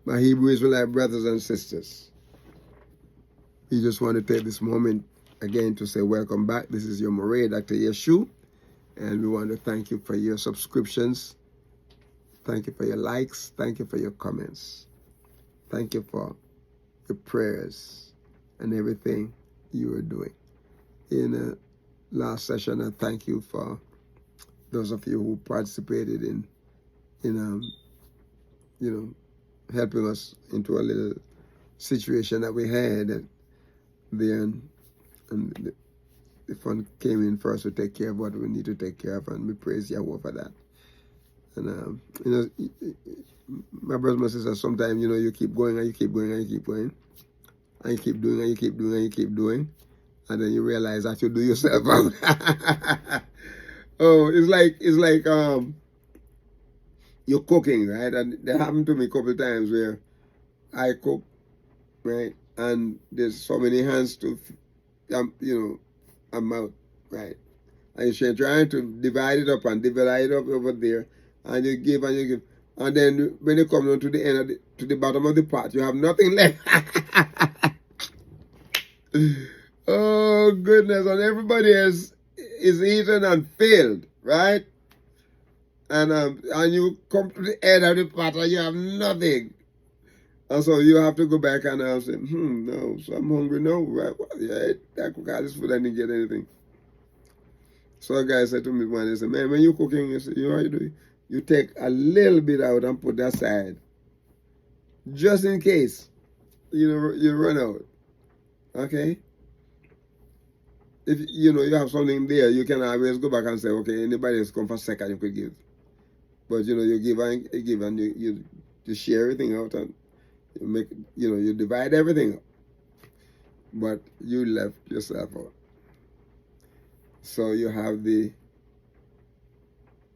My Hebrew Israelite brothers and sisters, we just want to take this moment again to say welcome back. This is your Moray, Dr. Yeshu, and we want to thank you for your subscriptions. Thank you for your likes. Thank you for your comments. Thank you for your prayers and everything you are doing. In the last session, I thank you for those of you who participated in helping us into a little situation that we had there, and the fund came in for us to take care of what we need to take care of, and we praise Yahweh for that. And my brothers and sisters, sometimes you keep going and you keep going and you keep going, and you keep doing and you keep doing and you keep doing, and then you realize that you do yourself out. Oh, it's like you're cooking, right? And that happened to me a couple of times where I cook, right? And there's so many hands to, amount, right? And you're trying to divide it up and divide it up over there, and you give and you give. And then when you come down to the end to the bottom of the pot, you have nothing left. Oh, goodness. And everybody is eaten and filled, right? And you come to the end of the pot and you have nothing. And so you have to go back and say, no, so I'm hungry now. Right? Well, yeah, I cook all this food and didn't get anything. So a guy said to me one day, he said, man, when you're cooking, you know how you do it? You take a little bit out and put that aside. Just in case you run out. Okay? If you have something there, you can always go back and say, okay, anybody else come for a second, you could give. But you give and you share everything out, and you make you divide everything up. But you left yourself out. So you have the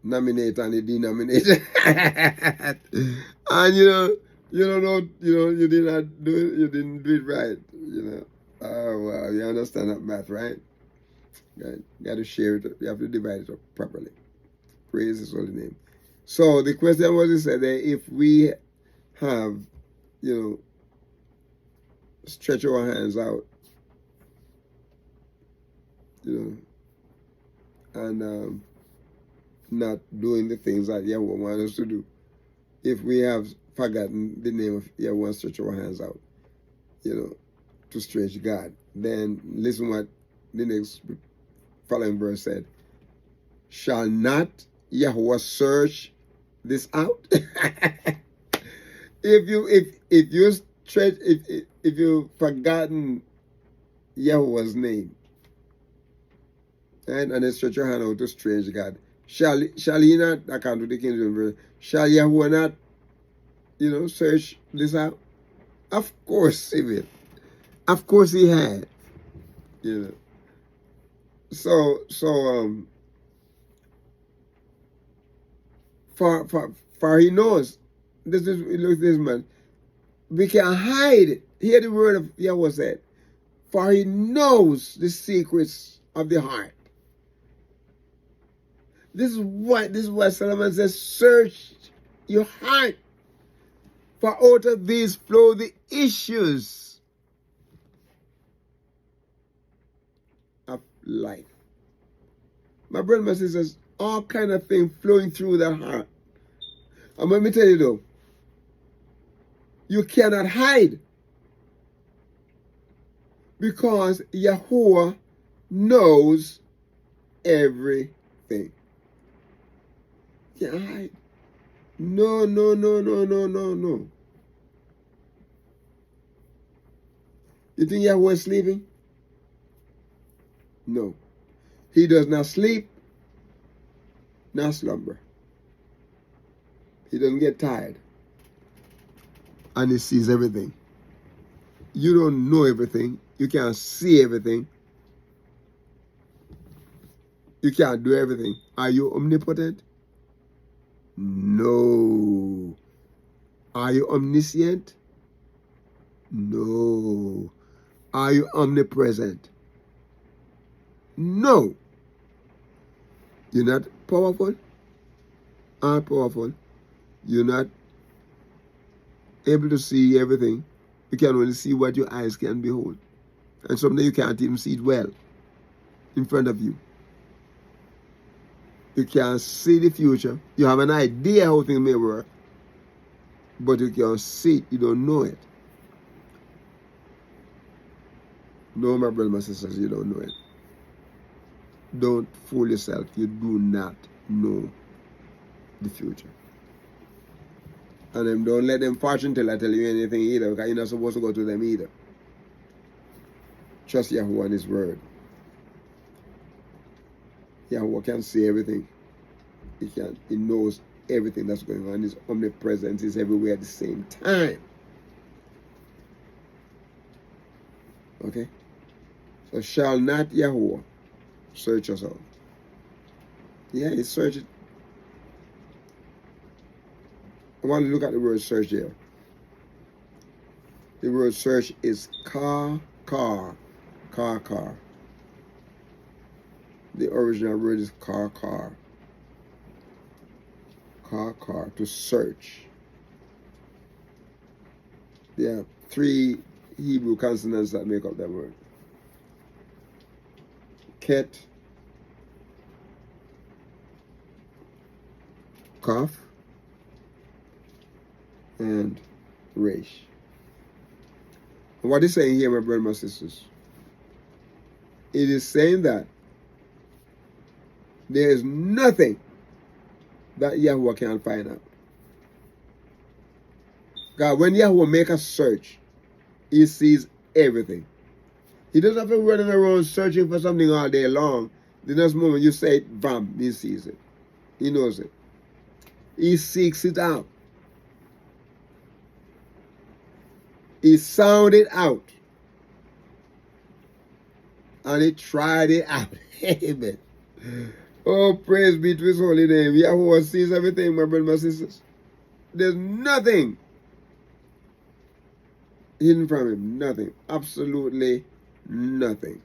nominator and the denominator. And you don't know, you did not do it, you didn't do it right, Oh wow, you understand that math, right? You got to share it, you have to divide it up properly. Praise His holy name. So the question was, he said, if we have, stretch our hands out, and not doing the things that Yahweh wants us to do. If we have forgotten the name of Yahweh and stretch our hands out, to stretch God, then listen what the next following verse said. Shall not Yahweh search this out? if you stretch, if you've forgotten Yahweh's name, and then stretch your hand out to stretch God, shall he not, according to the King James verse, shall Yahweh not, search this out? Of course he will. Of course he had. So for he knows, look this man, we can hide it. Hear the word of Yahweh said, for he knows the secrets of the heart. This is what Solomon says, search your heart, for out of these flow the issues of life. My brother, my sisters, all kind of things flowing through the heart. And let me tell you though, you cannot hide, because Yahuwah knows everything. You can't hide. No. You think Yahweh is sleeping? No. He does not sleep, nor slumber. He doesn't get tired. And he sees everything. You don't know everything. You can't see everything. You can't do everything. Are you omnipotent? No. Are you omniscient? No. Are you omnipresent? No. You're not powerful? Are powerful. You're not able to see everything. You can only see what your eyes can behold. And sometimes you can't even see it well in front of you. You can't see the future. You have an idea how things may work, but you can't see it. You don't know it. No, my brothers and sisters, you don't know it. Don't fool yourself. You do not know the future. And don't let them fortune teller tell you anything either, because you're not supposed to go to them either. Trust Yahuwah and His word. Yahuwah can see everything. He knows everything that's going on. His omnipresence is everywhere at the same time. Okay? So shall not Yahuwah search us out? Yeah, He searched. I want to look at the word search here. The word search is car. The original word is car. To search. There are 3 Hebrew consonants that make up that word. Ket, Kaf, and Resh. And what is saying here, my brothers and sisters? It is saying that there is nothing that Yahuwah can't find out. God, when Yahuwah makes a search, He sees everything. He doesn't have to run around searching for something all day long. The next moment you say it, bam, He sees it. He knows it. He seeks it out. He sounded it out. And He tried it out. Amen. Oh, praise be to His holy name. Yahuwah sees everything, my brothers and sisters. There's nothing hidden from Him. Nothing. Absolutely nothing.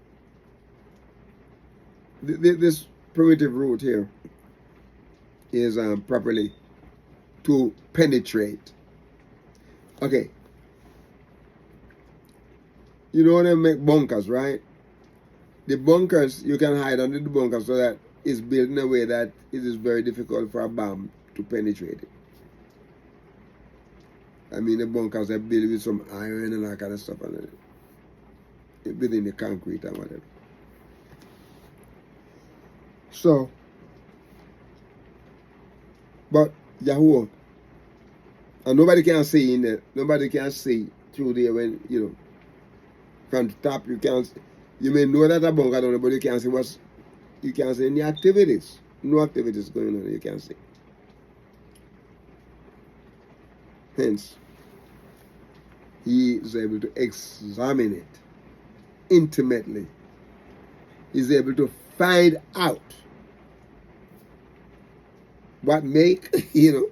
This primitive root here is properly to penetrate. Okay. You know when they make bunkers, right? The bunkers, you can hide under the bunkers so that it's built in a way that it is very difficult for a bomb to penetrate it. I mean, the bunkers are built with some iron and that kind of stuff on it, within the concrete and whatever. So, but Yahuwah, and nobody can see in there. Nobody can see through there when, from the top you can't. You may know that a bunker down there, but you can't see you can't see any activities. No activities going on, you can't see. Hence, He is able to examine it intimately. He's able to find out what make, you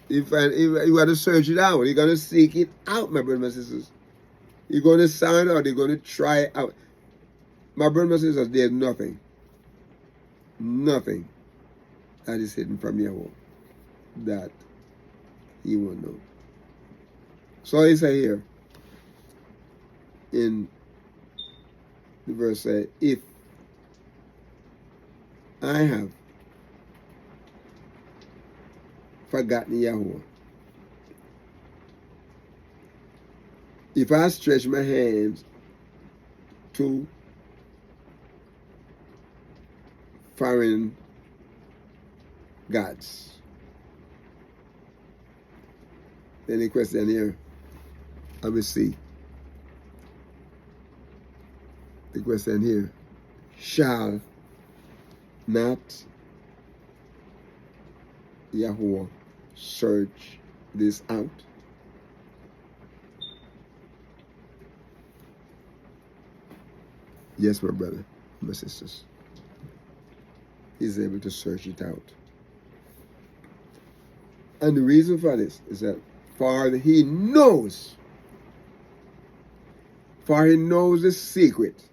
got to search it out. You're going to seek it out, my brothers and sisters. You're going to sound out. You're going to try it out. My brothers and sisters, there's nothing that is hidden from Yahweh that He won't know. So He say here in the verse say, if I have forgotten Yahuwah, if I stretch my hands to foreign gods, then the question here, I will see. The question here, shall not Yahuwah search this out? Yes, my brother, my sisters. He's able to search it out. And the reason for this is that for He knows the secret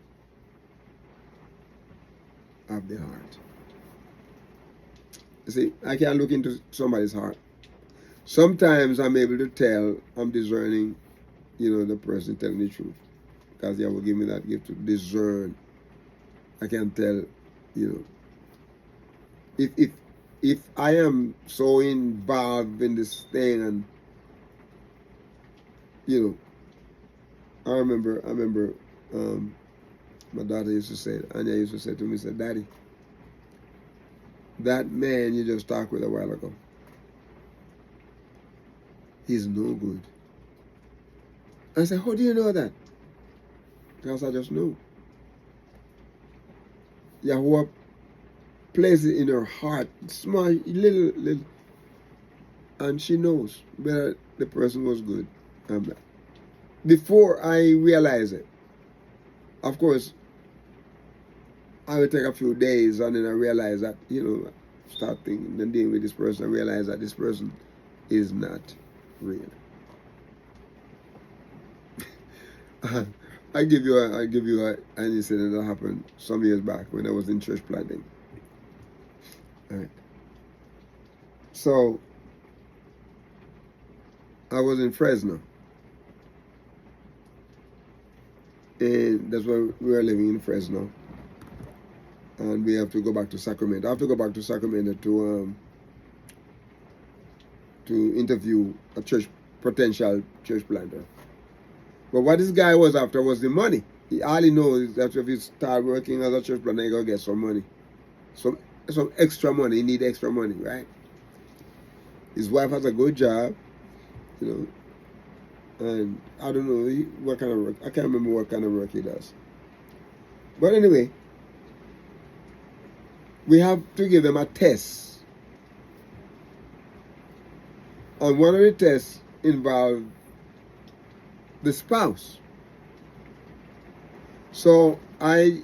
of the heart. You see, I can't look into somebody's heart. Sometimes I'm able to tell I'm discerning, the person telling the truth. Because Yah will give me that gift to discern. I can tell, you know, if I am so involved in this thing, and I remember my daughter used to say, Anya used to say to me, said, Daddy, that man you just talked with a while ago, he's no good. I said, how do you know that? Because I just know. Yahuwah places it in her heart, small, little, and she knows whether the person was good and bad. Before I realize it, of course, I will take a few days and then I realize that, start thinking and dealing with this person, I realize that this person is not real. I give you an incident that happened some years back when I was in church planting. All right. So I was in Fresno, and that's where we were living in Fresno, and we have to go back to Sacramento. I have to go back to Sacramento to interview a potential church planter. But what this guy was after was the money. All he knows is that if he start working as a church planter, he's gonna get some money, some extra money. He need extra money, right? His wife has a good job, and I don't know what kind of work. I can't remember what kind of work he does. But anyway, we have to give them a test. And one of the tests involved the spouse. So I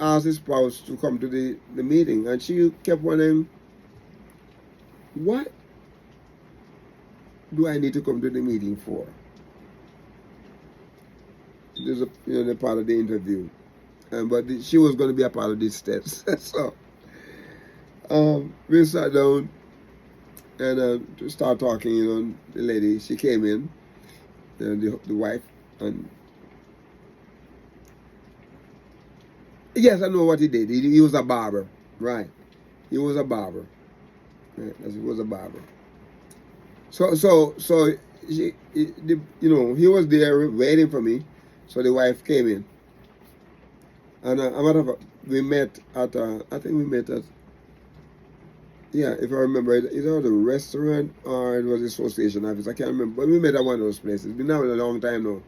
asked the spouse to come to the meeting, and she kept wondering, what do I need to come to the meeting for? This is the part of the interview, but she was going to be a part of this test. So we sat down and to start talking. The lady, she came in, the wife, and yes, I know what he did. He was a barber, right? He was a barber. Right? He was a barber. So he was there waiting for me. So the wife came in, and we met at if I remember, either the restaurant or it was the association office. I can't remember, but we met at one of those places. It's been now a long time now,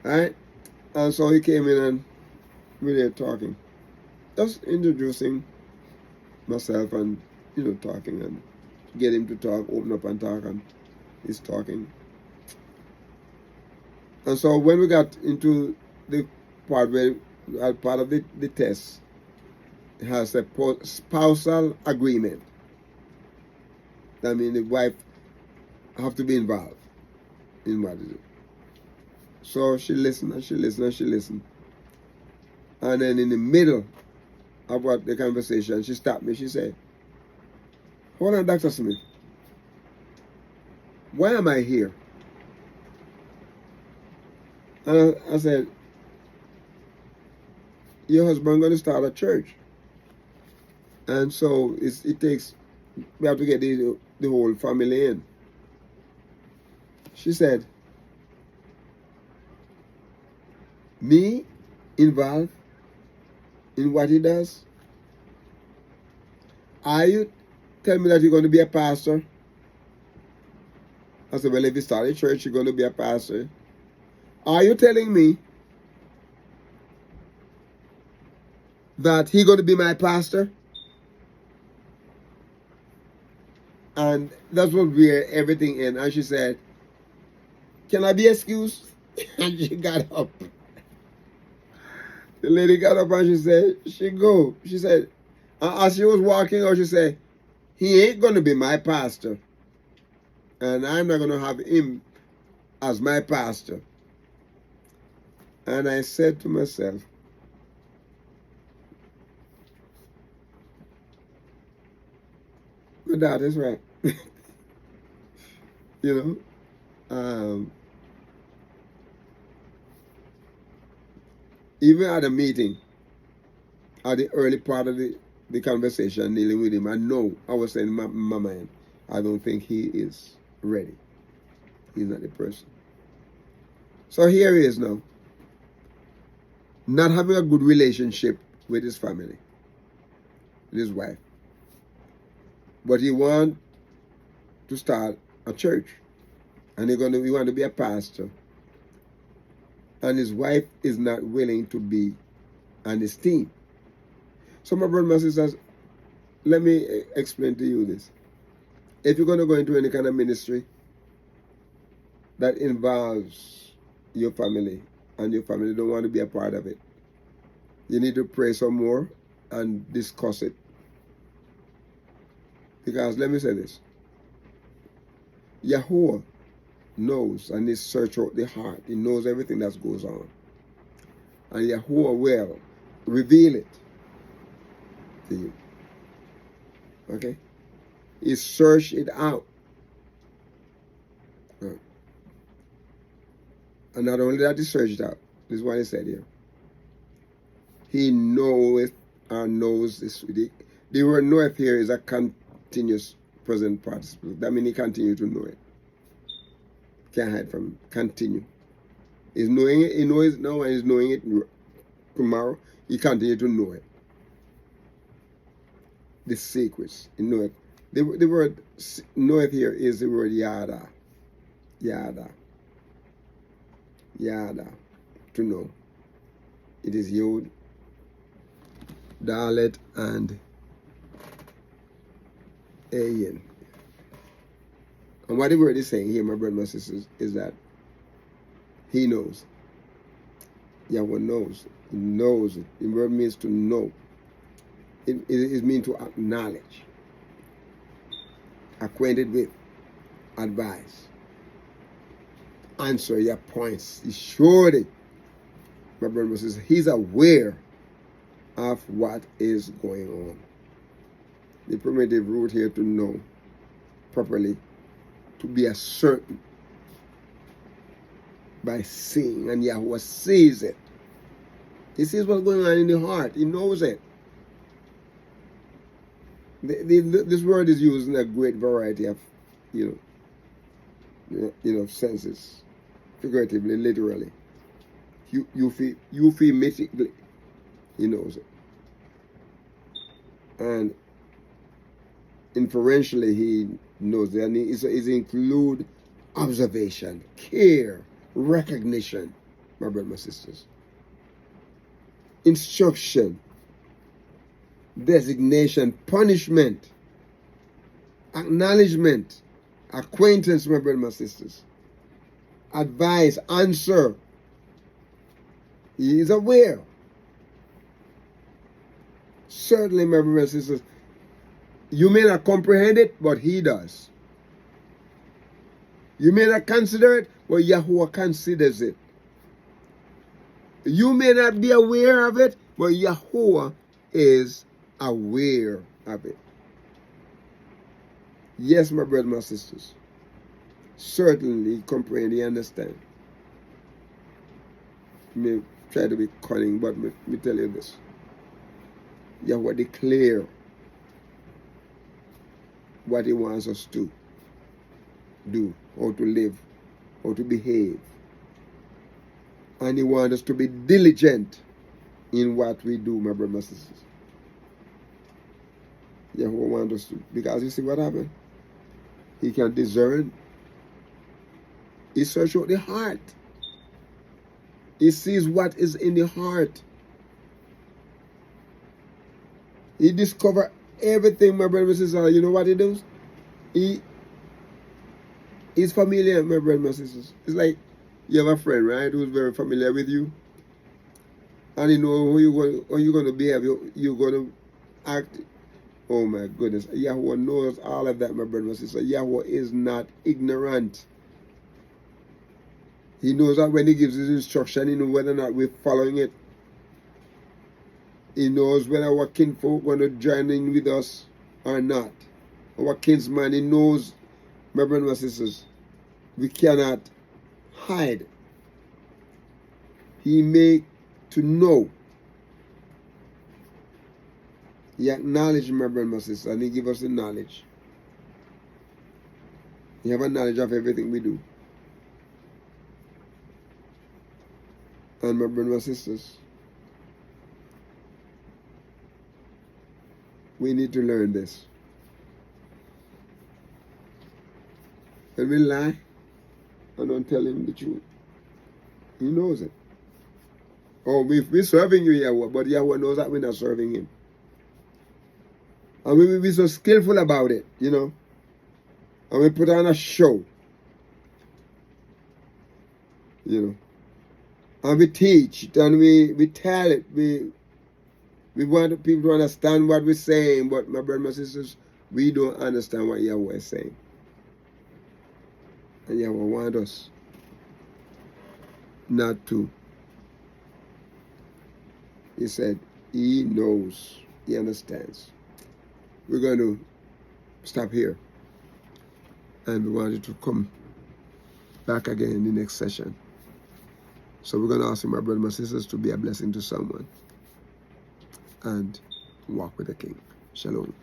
right? And so he came in and we were talking, just introducing myself and talking and get him to talk, open up and talk, and he's talking. And so when we got into the part where part of the test has a spousal agreement. That means the wife have to be involved in what it is. So she listened and she listened and she listened. And then in the middle of the conversation, she stopped me. She said, hold on, Dr. Smith. Why am I here? And I said, your husband going to start a church. And so we have to get the whole family in. She said, me involved in what he does? Are you telling me that you're going to be a pastor? I said, well, if you start a church, you're going to be a pastor. Are you telling me that he's going to be my pastor? And that's what we're everything in. And she said, can I be excused? And she got up. The lady got up and she said, as she was walking out, she said, he ain't going to be my pastor. And I'm not going to have him as my pastor. And I said to myself, my dad is right. You know, even at a meeting, at the early part of the conversation dealing with him, I was saying in my mind, I don't think he is ready. He's not the person. So here he is now, not having a good relationship with his family, with his wife. But he wants to start a church, and he want to be a pastor. And his wife is not willing to be on his team. So my brothers and sisters, let me explain to you this. If you're going to go into any kind of ministry that involves your family, and your family don't want to be a part of it, you need to pray some more and discuss it. Because let me say this. YAHUAH knows, and he search out the heart. He knows everything that goes on. And YAHUAH will reveal it to you. Okay? He searched it out. And not only that, he searched it out. This is what he said here. He knoweth or knows this. The word knoweth here is a continuous present participle. That means he continue to know it. Can't hide from it. Continue. He's knowing it. He knows it now and he's knowing it tomorrow. He continue to know it. The secrets. He know it. The word knoweth here is the word yada. Yada. Yada. To know. It is Yod, Dalet, and Ayin. And what the word is saying here, my brothers and sisters, is that he knows. YAHUAH knows. He knows it. The word means to know. It means to acknowledge, acquainted with, advise, answer your points. He showed it. My brother says he's aware of what is going on. The primitive root here to know properly, to be a certain by seeing, and YAHUAH sees it. He sees what's going on in the heart. He knows it. This word is used in a great variety of, senses, figuratively, literally, euphemistically. He knows it, and inferentially he knows it, and it include observation, care, recognition, my brothers and sisters, instruction, designation, punishment, acknowledgement, acquaintance, my brothers and sisters, advice, answer. He is aware. Certainly, my brothers and sisters, you may not comprehend it, but he does. You may not consider it, but YAHUAH considers it. You may not be aware of it, but YAHUAH is aware of it. Yes, my brothers and sisters. Certainly, he comprehend, he understand. May try to be cunning, but let me tell you this. YAHUAH declare what he wants us to do, how to live, how to behave. And he wants us to be diligent in what we do, my brothers and sisters. YAHUAH wants us to, because you see what happened? He can discern. He searches out the heart. He sees what is in the heart. He discovers everything, my brothers and sisters. You know what he does? He's familiar, my brothers and sisters. It's like you have a friend, right, who's very familiar with you. And you know how you're going to behave, you're going to act. Oh my goodness. YAHUAH knows all of that, my brothers and sisters. YAHUAH is not ignorant. He knows that when he gives his instruction, he knows whether or not we're following it. He knows whether our kinfolk going to join in with us or not. Our kinsman, he knows, my brothers and sisters, We cannot hide. He make to know. He acknowledged my brother and my sister, and he give us the knowledge. He have a knowledge of everything we do. And my brother and my sisters, we need to learn this. When we lie and don't tell him the truth, he knows it. Oh, we're serving you, Yahuwah, but Yahuwah knows that we're not serving him. And we will be so skillful about it, you know. And we put on a show, you know. And we teach it and we tell it. We want people to understand what we're saying, but my brothers and my sisters, we don't understand what Yahuwah is saying. And Yahuwah wants us not to. He said, he knows, he understands. We're going to stop here. And we want you to come back again in the next session. So we're going to ask my brothers and my sisters to be a blessing to someone and walk with the King. Shalom.